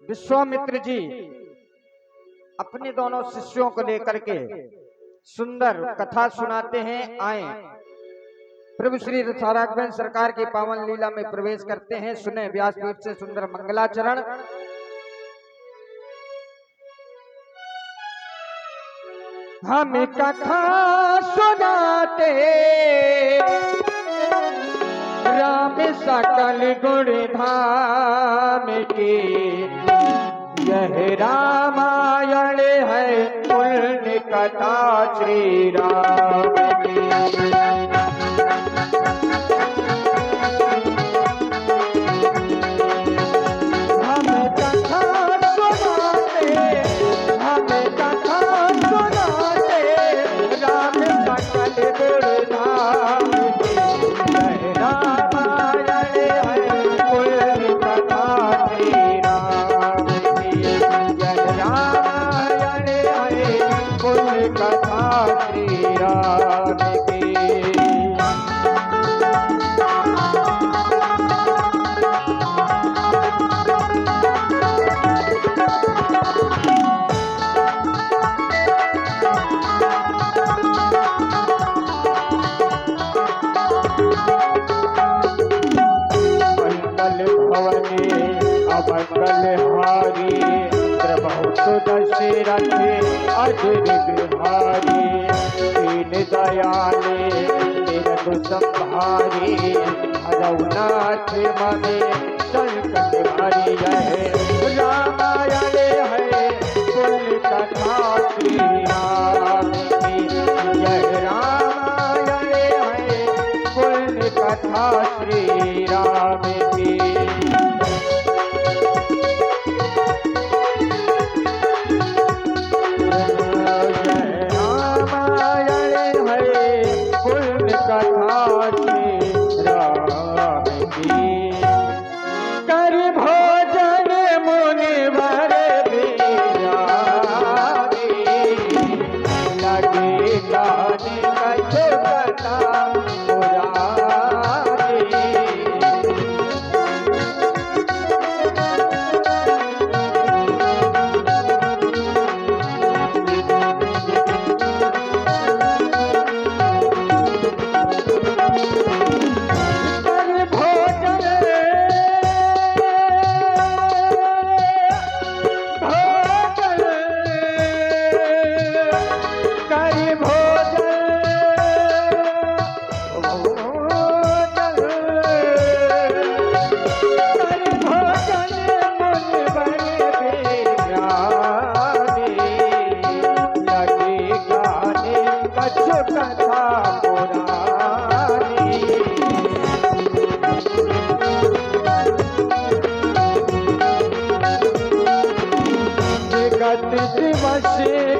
विश्वामित्र जी अपने दोनों शिष्यों को लेकर के सुंदर कथा सुनाते हैं। आए प्रभु श्री राघवेंद्र सरकार की पावन लीला में प्रवेश करते हैं। सुने व्यासपीठ से सुंदर मंगलाचरण। हम कथा सुनाते राम सकल गुण धाम की, यह रामायण है पुण्य कथा श्री राम की। हम कथा सुनाते राम सकल गुण धाम की, यह रामायण है पुण्य कथा श्री राम की, यह रामायण है पुण्य कथा श्री राम की। अमंगल हारी बहुत दशरथ अजर बिहारी, दीन दयाले दीन संहारी, रघुनाथ मने संकट हरि। यह रामायण है पुण्य कथा श्री राम की, यह रामायण है पुण्य कथा श्री राम की।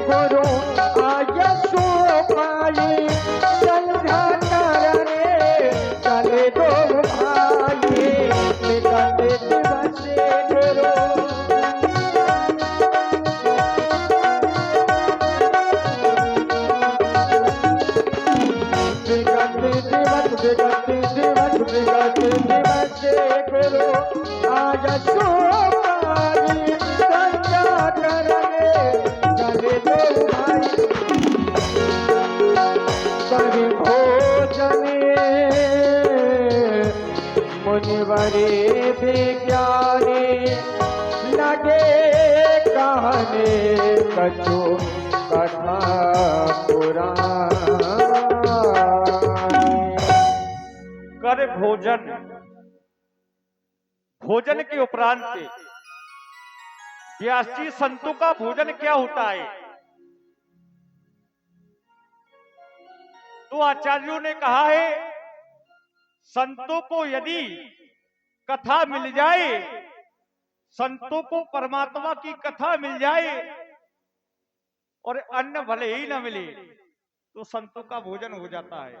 गुरु आय सो पाई, संध्या करने चले दो भाई, निकट दिवस गुरु गुरु आय सो पाई, संध्या करने चले दो भाई। कभी भोजन मुनिवरे विज्ञानी, लगे कहने कछु कथा पुराण। कर भोजन, भोजन के उपरांत व्यास जी संतों का भोजन क्या होता है? तो आचार्यों ने कहा है, संतों को यदि कथा मिल जाए, संतों को परमात्मा की कथा मिल जाए और अन्न भले ही न मिले तो संतों का भोजन हो जाता है।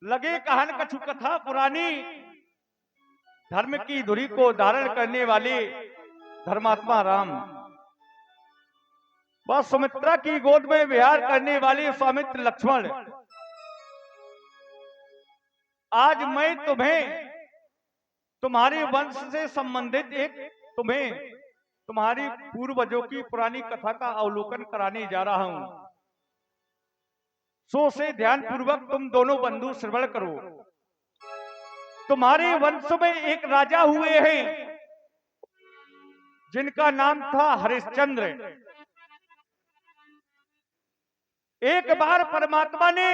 लगे कहन कछु कथा पुरानी, धर्म की धुरी को धारण करने वाले धर्मात्मा राम, वह सुमित्रा की गोद में विहार करने वाले स्वामित्र लक्ष्मण, आज मैं तुम्हें तुम्हारे वंश से संबंधित एक तुम्हें तुम्हारी पूर्वजों की पुरानी कथा का अवलोकन कराने जा रहा हूं। सो से ध्यान पूर्वक तुम दोनों बंधु श्रवण करो। तुम्हारे वंश में एक राजा हुए हैं जिनका नाम था हरिश्चंद्र। एक बार परमात्मा ने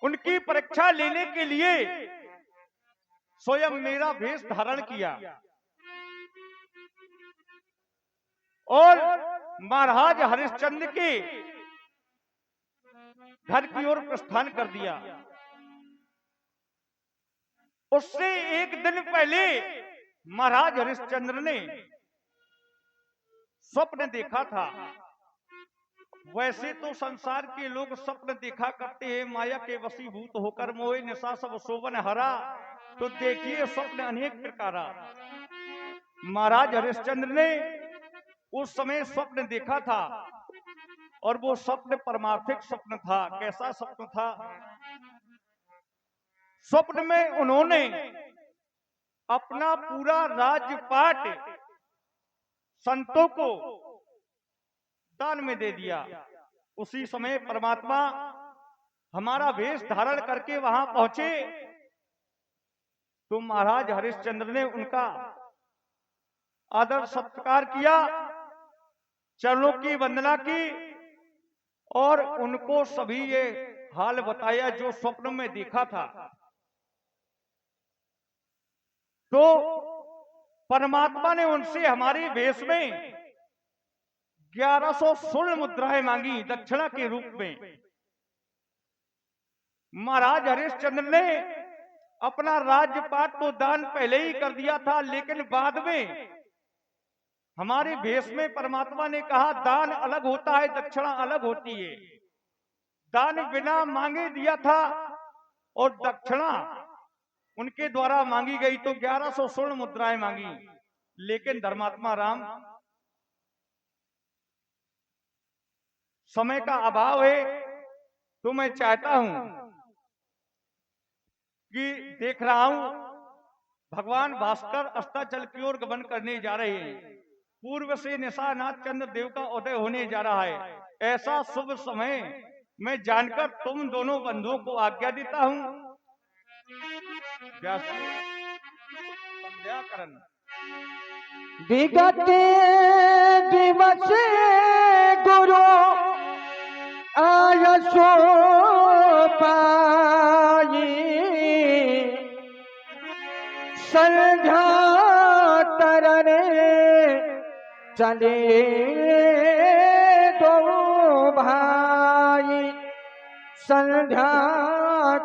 उनकी परीक्षा लेने के लिए स्वयं मेरा वेश धारण किया और महाराज हरिश्चंद्र के घर की ओर प्रस्थान कर दिया। उससे एक दिन पहले महाराज हरिश्चंद्र ने स्वप्न देखा था। वैसे तो संसार के लोग स्वप्न देखा करते हैं माया के वशीभूत होकर, मोहे निशा सब शोभन हरा। तो देखिए स्वप्न अनेक प्रकार। महाराज हरिश्चंद्र ने उस समय स्वप्न देखा था और वो स्वप्न परमार्थिक स्वप्न था। कैसा स्वप्न था? स्वप्न में उन्होंने अपना पूरा राजपाट संतों को दान में दे दिया। उसी समय परमात्मा हमारा वेश धारण करके वहां पहुंचे तो महाराज हरिश्चंद्र ने उनका आदर सत्कार किया, चरणों की वंदना की और उनको सभी ये हाल बताया जो स्वप्न में देखा था। तो परमात्मा ने उनसे हमारे वेश में 1100 स्वर्ण मुद्राएं मांगी दक्षिणा के रूप में। महाराज हरिश्चंद्र ने अपना राज्यपाट तो दान पहले ही कर दिया था, लेकिन बाद में हमारे भेष में परमात्मा ने कहा दान अलग होता है, दक्षिणा अलग होती है। दान बिना मांगे दिया था और दक्षिणा उनके द्वारा मांगी गई तो 1100 स्वर्ण मुद्राएं मांगी। लेकिन धर्मात्मा राम, समय का अभाव है तो मैं चाहता हूं कि देख रहा हूं भगवान भास्कर अस्ताचल की ओर गमन करने जा रहे हैं। पूर्व से निशानाथ चंद्र देव का उदय होने जा रहा है। ऐसा शुभ समय मैं जानकर तुम दोनों बंधुओं को आज्ञा देता हूं। संध्याकरण विगत दिवस गुरु आयसो पाई, संध्या तरने चले दो भाई, संध्या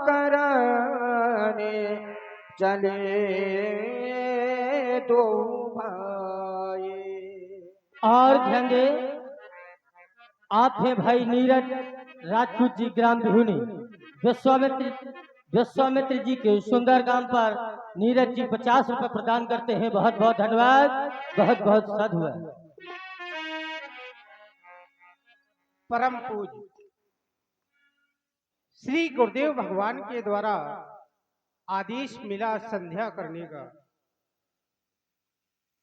करने चले दो भाई। और ध्यान दे, आप हैं भाई नीरज राजपूत जी, ग्राम बिहुनी। विश्वामित्र जी के सुंदर गांव पर नीरज जी 50 रुपए प्रदान करते हैं। बहुत बहुत धन्यवाद, बहुत बहुत साधु है। परम पूज्य श्री गुरुदेव भगवान के द्वारा आदेश मिला संध्या करने का।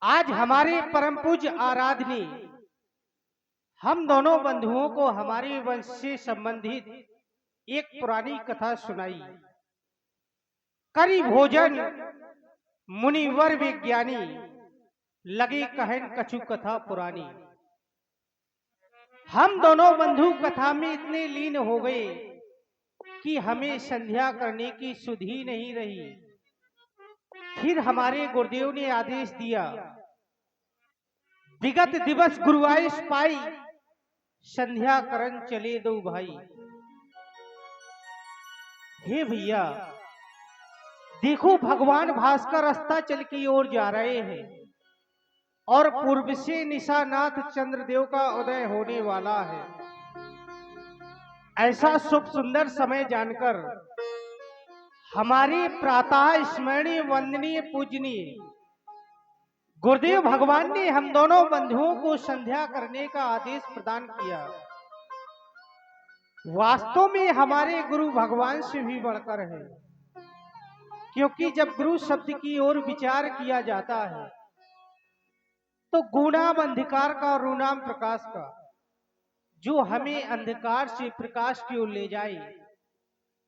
आज हमारे परम पूज्य आराधनी हम दोनों बंधुओं को हमारे वंश से संबंधित एक पुरानी कथा सुनाई। करी भोजन मुनिवर विज्ञानी, लगे कहन कछु कथा पुरानी। हम दोनों बंधु कथा में इतने लीन हो गए कि हमें संध्या करने की सुध ही नहीं रही। फिर हमारे गुरुदेव ने आदेश दिया, विगत दिवस गुरुआइस पाई, संध्या करन चले दो भाई। हे भैया देखो, भगवान भास्कर अस्ताचल की ओर जा रहे हैं और पूर्व से निशानाथ चंद्रदेव का उदय होने वाला है। ऐसा शुभ सुंदर समय जानकर हमारे प्रातः स्मरणीय वंदनीय पूजनीय गुरुदेव भगवान ने हम दोनों बंधुओं को संध्या करने का आदेश प्रदान किया। वास्तव में हमारे गुरु भगवान से भी बढ़कर है, क्योंकि जब गुरु शब्द की ओर विचार किया जाता है तो गुणाम अंधकार का और ऋणाम प्रकाश का, जो हमें अंधकार से प्रकाश की ओर ले जाए,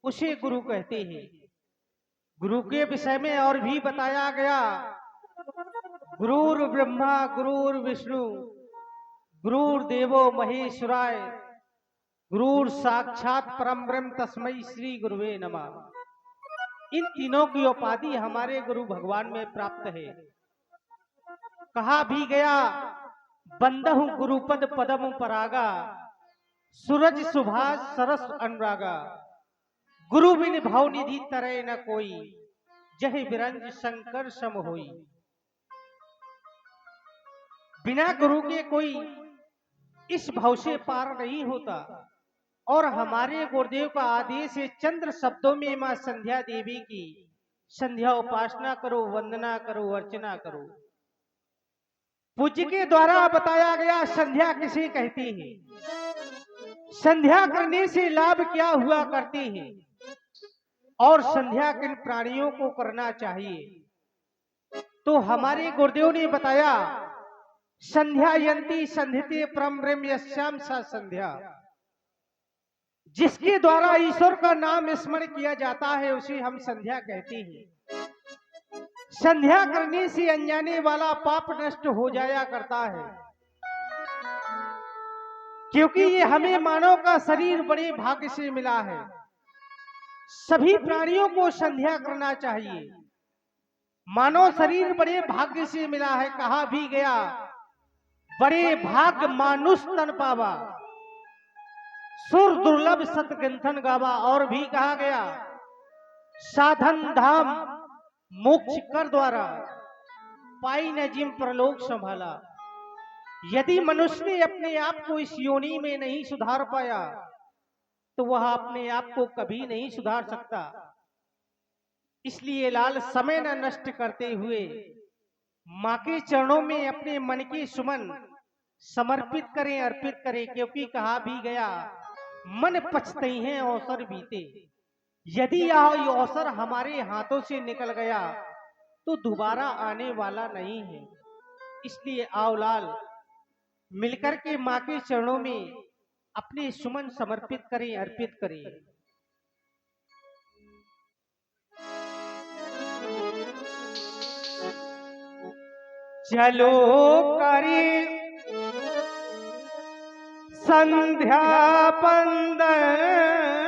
उसे गुरु कहते हैं। गुरु के विषय में और भी बताया गया, गुरुर ब्रह्मा गुरुर विष्णु गुरुर देवो महेश्वराय गुरुर साक्षात परम ब्रह्म तस्मै श्री गुरुवे नमः। इन तीनों की उपाधि हमारे गुरु भगवान में प्राप्त है। कहा भी गया, बंदहु गुरुपद पदम परागा सूरज सुभाष सरस अनुरागा, गुरु बिन भाव निधि तरय न कोई, जय बिरंज शंकर सम होई। बिना गुरु के कोई इस भाव से पार नहीं होता। और हमारे गुरुदेव का आदेश है, चंद्र शब्दों में मां संध्या देवी की संध्या उपासना करो, वंदना करो, अर्चना करो। पूज्य के द्वारा बताया गया संध्या किसे कहते हैं, संध्या करने से लाभ क्या हुआ करते हैं, और संध्या किन प्राणियों को करना चाहिए। तो हमारे गुरुदेव ने बताया, संध्या यंती संधिते परम ब्रह्म यस्याम सा संध्या, जिसके द्वारा ईश्वर का नाम स्मरण किया जाता है उसे हम संध्या कहते हैं। संध्या करने से अनजाने वाला पाप नष्ट हो जाया करता है, क्योंकि ये हमें मानव का शरीर बड़े भाग्य से मिला है। सभी प्राणियों को संध्या करना चाहिए। मानव शरीर बड़े भाग्य से मिला है। कहा भी गया, बड़े भाग्य मानुष तन पावा, सुर दुर्लभ सतग्रंथन गावा। और भी कहा गया, साधन धाम मोक्ष कर द्वारा पाई न जिम प्रलोक संभाला। यदि मनुष्य ने अपने आप को इस योनि में नहीं सुधार पाया तो वह अपने आप को कभी नहीं सुधार सकता। इसलिए लाल समय न नष्ट करते हुए मां के चरणों में अपने मन के सुमन समर्पित करें, अर्पित करें। क्योंकि कहा भी गया, मन पछते हैं अवसर बीते। यदि यह अवसर हमारे हाथों से निकल गया तो दोबारा आने वाला नहीं है। इसलिए आओ लाल, मिलकर के मां के चरणों में अपने सुमन समर्पित करें, अर्पित करें। चलो करी संध्या बंदन